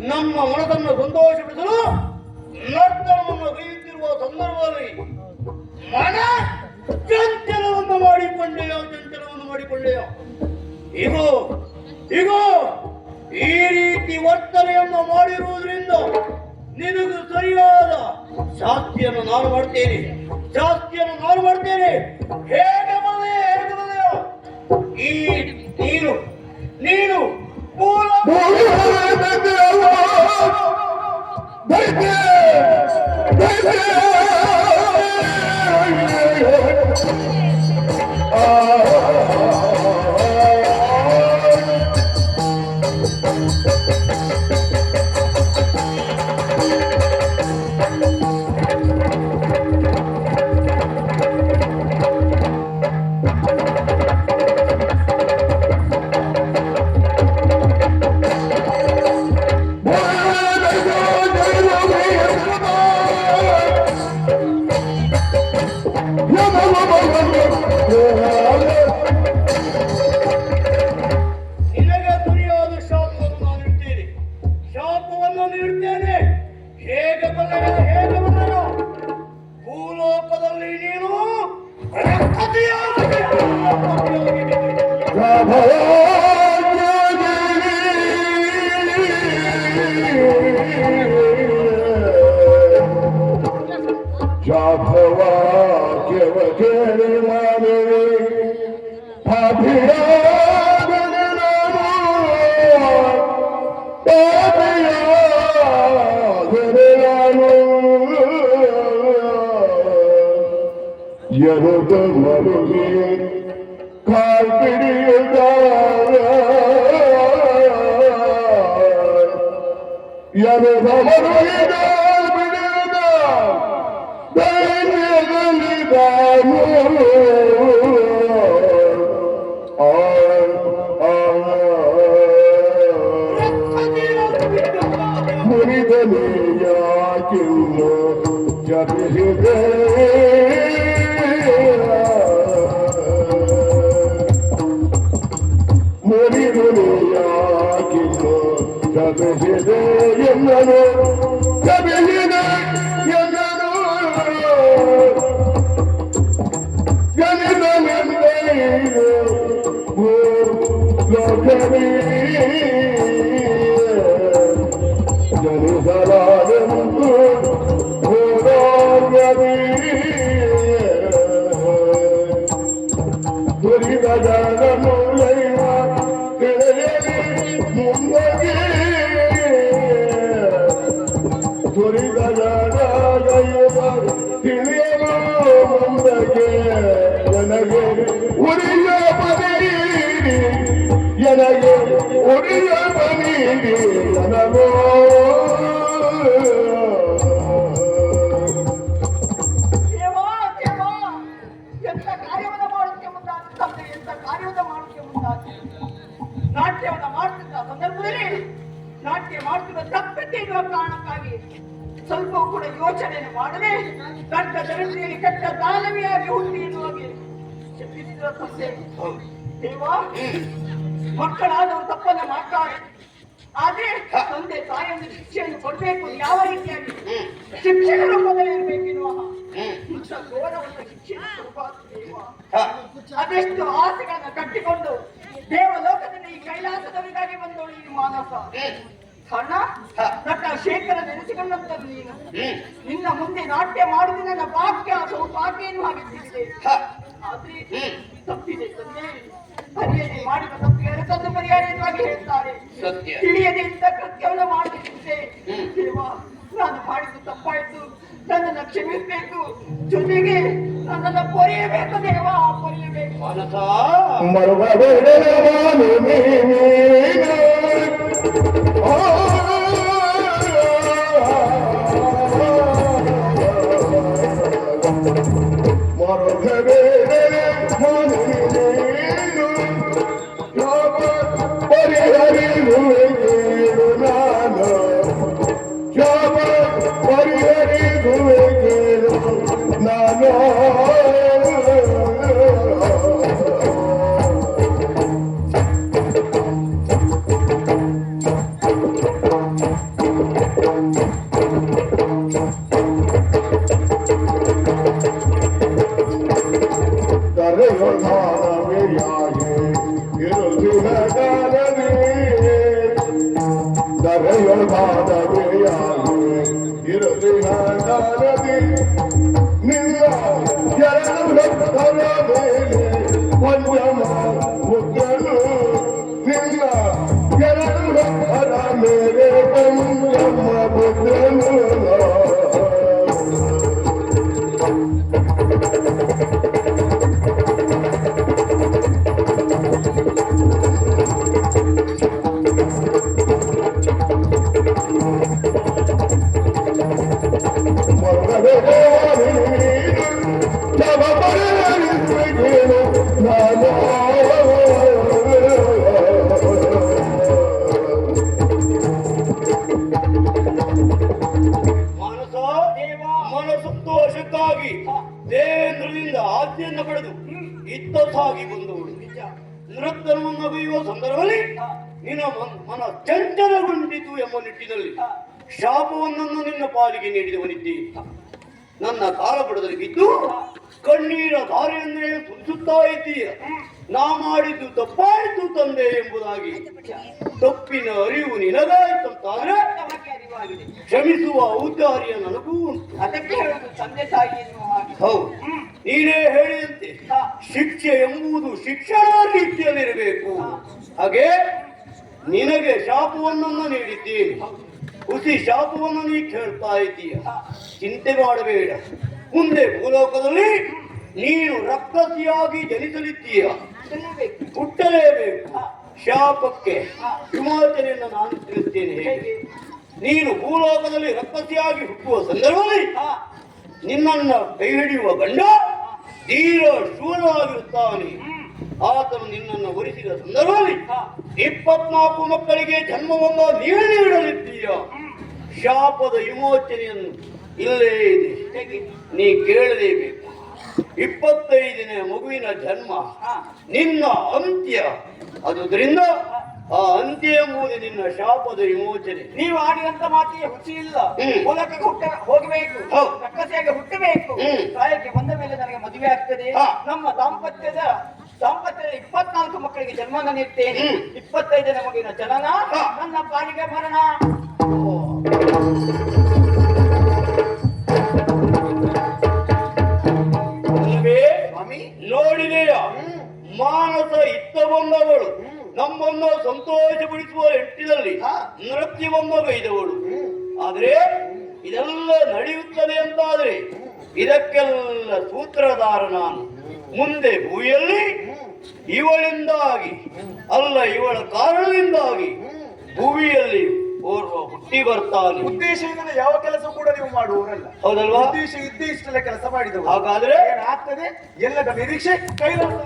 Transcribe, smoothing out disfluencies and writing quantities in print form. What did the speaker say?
ನಮ್ಮ ಮನದನ್ನು ಸಂತೋಷಪಡಿಸಲು ನರ್ತನವನ್ನು ಬರೆಯುತ್ತಿರುವ ಸಂದರ್ಭದಲ್ಲಿ ಮನ ಚಂಚಲವನ್ನು ಮಾಡಿಕೊಂಡೆಯೋ ಇಗೋ ಈ ರೀತಿ ವರ್ತನೆಯನ್ನು ಮಾಡಿರುವುದರಿಂದ ನಿನಗೂ ಸರಿಯಾದ ಶಾಸ್ತಿಯನ್ನು ನಾನು ಮಾಡ್ತೇನೆ ಹೇಗೆ ಬದೆಯೋ ಈ ನೀನು ಮೂಲ ಭೂಲೋಕದಲ್ಲಿ ನೀನು ಯರುದ ಮರುಗಿ ಕಾಲ್ ಪಿಡಿಯುತ್ತ ಯರುದ ಮರುಗಿ ಕಾಲ್ ಪಿಡಿಯುತ್ತ ಧೈರ್ಯದಲ್ಲಿದ್ದಾನು ಮುರಿದಲಿ ಯಾಕಿನ್ನು ಜಪಿಸಿದೆ ಎಂದನು ಕಬಿಲಿದೆ ಎಂದನು ಜನಿದನೆಂದೈದು ಲೋಕವೇ ಜನಿಸಲಾರೆಂದು ಹೋರಾಗವೇ ದುರಿದ ಜನನು ಲೈವ ತಿಳಿಯಲಿ ಮುಂದಗೆ ದುರಿದ ಜನಗೈವ ತಿಳಿಯಲು ಮುಂದಗೆ ನನಗೆ ಉರಿಯ ಬನೀರಿ ನನಗೆ ಉರಿಯ ಬನೀರಿ ನನಗೋ ನಾಟ್ಯ ಮಾಡುತ್ತಿರುವ ತಪ್ಪತ್ತೆ ಇರುವ ಕಾರಣಕ್ಕಾಗಿ ಸ್ವಲ್ಪ ಕೂಡ ಯೋಚನೆ ಮಾಡದೆ ದೊಡ್ಡ ಜನತೆಯಲ್ಲಿ ಕೆಟ್ಟ ದಾನವಿಯಾಗಿ ಹುಟ್ಟಿ ಎನ್ನುವಾಗೆ ಪ್ರೀತಿಸಿದ ತಂದೆ ದೇವ ಮಕ್ಕಳಾದವರು ತಪ್ಪನ್ನ ಮಾಡ್ತಾರೆ. ಆದ್ರೆ ತಂದೆ ತಾಯಿಯನ್ನು ಶಿಕ್ಷೆಯನ್ನು ಕೊಡ್ಬೇಕು. ಯಾವ ರೀತಿಯಾಗಿ ಶಿಕ್ಷಣ ರೂಪದಲ್ಲಿ ಇರಬೇಕೆನ್ನುವ ಇಂಥ ಗೌರವದ ಶಿಕ್ಷಣ ಸ್ವರೂಪ ದೇವ. ಅದೆಷ್ಟು ಆಸೆಗಳನ್ನ ಕಟ್ಟಿಕೊಂಡು ದೇವಲೋಕದಲ್ಲಿ ಈ ಕೈಲಾಸದವರಿಗಾಗಿ ಬಂದವಳು ಈ ಮಾನಸ. ಸಣ್ಣ ನಟ ಶೇಖರ ನೆನೆಸಿಕೊಂಡಂತದ್ದು ನೀನು. ನಿನ್ನ ಮುಂದೆ ನಾಟ್ಯ ಮಾಡುವುದು ನನ್ನ ಭಾಗ್ಯ ಸೌಭಾಗ್ಯನು ಆಗಿದ್ದಿದೆ. ಆದ್ರೆ ತಪ್ಪಿದೆ ತಂದೆ. ಪರಿಯದೆ ಮಾಡಿದ ತಪ್ಪಿಗೆ ತಂದು ಪರಿಹಾರವಾಗಿ ಹೇಳ್ತಾರೆ. ತಿಳಿಯದೆ ಇಂಥ ಕೃತ್ಯವನ್ನು ಮಾಡುತ್ತಿದ್ದೆ ದೇವ. ನಾನು ಮಾಡಿದ್ದು ತಪ್ಪಾಯ್ತು, ನನ್ನನ್ನು ಕ್ಷಮಿಸಬೇಕು. ಜೊತೆಗೆ ನನ್ನನ್ನು ಪೊರೆಯಬೇಕು ದೇವ, ಪೊರೆಯಬೇಕು. ಸಂತೋಷಕ್ಕಾಗಿ ದೇವೇಂದ್ರನಿಂದ ಆಜ್ಞೆಯನ್ನು ಪಡೆದು ಇತ್ತಸಾಗಿ ಬಂದವಳು. ನೃತ್ಯವನ್ನು ನಗುವ ಸಂದರ್ಭದಲ್ಲಿ ನಿನ್ನ ಮನ ಚಂಚಲಗೊಂಡಿತು ಎಂಬ ನಿಟ್ಟಿನಲ್ಲಿ ಶಾಪವನ್ನು ನಿನ್ನ ಪಾಲಿಗೆ ನೀಡಿದವನಿದ್ದೆ. ನನ್ನ ಕಾಲಪಡದಲ್ಲಿ ಬಿದ್ದು ಕಣ್ಣೀರ ಧಾರೆಯನ್ನೇ ಸುರಿಸುತ್ತಾ ಇದ್ದೀಯ. ನಾ ಮಾಡಿದ್ದು ತಪ್ಪಾಯಿತು ತಂದೆ ಎಂಬುದಾಗಿ ತಪ್ಪಿನ ಅರಿವು ನಿನಗಾಯಿತಂತಾದ್ರೆ ಕ್ಷಮಿಸುವ ಔದಾರ್ಯ ನನಗೂ ಉಂಟು. ಅದಕ್ಕೆ ಹೇಳುದು ತಂದೆ ತಾಯಿ ಹೌದು, ನೀನೇ ಹೇಳಿದಂತೆ ಶಿಕ್ಷೆ ಎಂಬುದು ಶಿಕ್ಷಣ ರೀತಿಯಲ್ಲಿರಬೇಕು. ಹಾಗೆ ನಿನಗೆ ಶಾಪವನ್ನು ನೀಡಿದ್ದೇನೆ. ಹುಸಿ ಶಾಪವನ್ನು ನೀ ಕೇಳ್ತಾ ಇದ್ದೀಯ. ಚಿಂತೆ ಮಾಡಬೇಡ. ಮುಂದೆ ಭೂಲೋಕದಲ್ಲಿ ನೀನು ರಕ್ಕಸಿಯಾಗಿ ಜನಿಸಲಿದ್ದೀಯ. ಹುಟ್ಟಲೇಬೇಕು. ಶಾಪಕ್ಕೆ ವಿಮೋಚನೆಯನ್ನು ನಾನು ತಿಳಿಸ್ತೇನೆ. ಹೇಗೆ ನೀನು ಭೂಲೋಕದಲ್ಲಿ ರಕ್ಕಸಿಯಾಗಿ ಹುಟ್ಟುವ ಸಂದರ್ಭದಲ್ಲಿ ನಿನ್ನನ್ನ ಕೈ ಹಿಡಿಯುವ ಗಂಡ ತೀರ ಶೂರವಾಗಿರುತ್ತಾನೆ. ಆತನು ನಿನ್ನನ್ನು ವರಿಸಿದ ಸಂದರ್ಭದಲ್ಲಿ 24 ಮಕ್ಕಳಿಗೆ ಜನ್ಮವನ್ನು ನೀನು ನೀಡಲಿದ್ದೀಯ. ಶಾಪದ ವಿಮೋಚನೆಯನ್ನು ಇಲ್ಲೇ ಇದೆ, ನೀ ಕೇಳಲೇಬೇಕು. 25ನೇ ಮಗುವಿನ ಜನ್ಮ ನಿನ್ನ ಅಂತ್ಯ. ಆದುದರಿಂದ ಆ ಅಂತ್ಯ ಎಂಬುದು ನಿನ್ನ ಶಾಪದ ವಿಮೋಚನೆ. ನೀವು ಆಡಿದಂತ ಮಾತಿಗೆ ಹುಚ್ಚಿ ಇಲ್ಲ. ಮೂಲಕಕ್ಕೆ ಹೋಗಬೇಕು, ರಕ್ಕಸಿಯಾಗಿ ಹುಟ್ಟಬೇಕು. ತಾಯಿಗೆ ಬಂದ ಮೇಲೆ ನನಗೆ ಮದುವೆ ಆಗ್ತದೆ. ನಮ್ಮ ದಾಂಪತ್ಯದ 24 ಮಕ್ಕಳಿಗೆ ಜನ್ಮನ ನೀಡ್ತೇನೆ. 25ನೇ ಮಗುವಿನ ಜನನ, ನನ್ನ ಪಾಲಿಗೆ ಮರಣ. ನೋಡಿದೆಯ ಮಾನಸ ಇತ್ತ ಬಂದವಳು ನಮ್ಮನ್ನು ಸಂತೋಷಪಡಿಸುವ ನಿಟ್ಟಿನಲ್ಲಿ ನೃತ್ಯವನ್ನು ಗೈದವಳು. ಆದ್ರೆ ಇದೆಲ್ಲ ನಡೆಯುತ್ತದೆ ಅಂತಾದ್ರೆ ಇದಕ್ಕೆಲ್ಲ ಸೂತ್ರಧಾರ ನಾನು. ಮುಂದೆ ಭೂಮಿಯಲ್ಲಿ ಇವಳಿಂದಾಗಿ ಅಲ್ಲ, ಇವಳ ಕಾರಣದಿಂದಾಗಿ ಭೂಮಿಯಲ್ಲಿ ಓರ್ವ ಹುಟ್ಟಿ ಬರ್ತಾನೆ. ಉದ್ದೇಶ ಇಲ್ಲದೆ ಯಾವ ಕೆಲಸ ಕೂಡ ನೀವು ಮಾಡುವವರಲ್ಲ, ಹೌದಲ್ವಾ? ಉದ್ದೇಶ ಇದ್ದೇ ಇಷ್ಟೆಲ್ಲ ಕೆಲಸ ಮಾಡಿದವರು. ಹಾಗಾದ್ರೆ ಏನಾಗ್ತದೆ? ಎಲ್ಲದ ನಿರೀಕ್ಷೆ ಕೈಲಾಸ.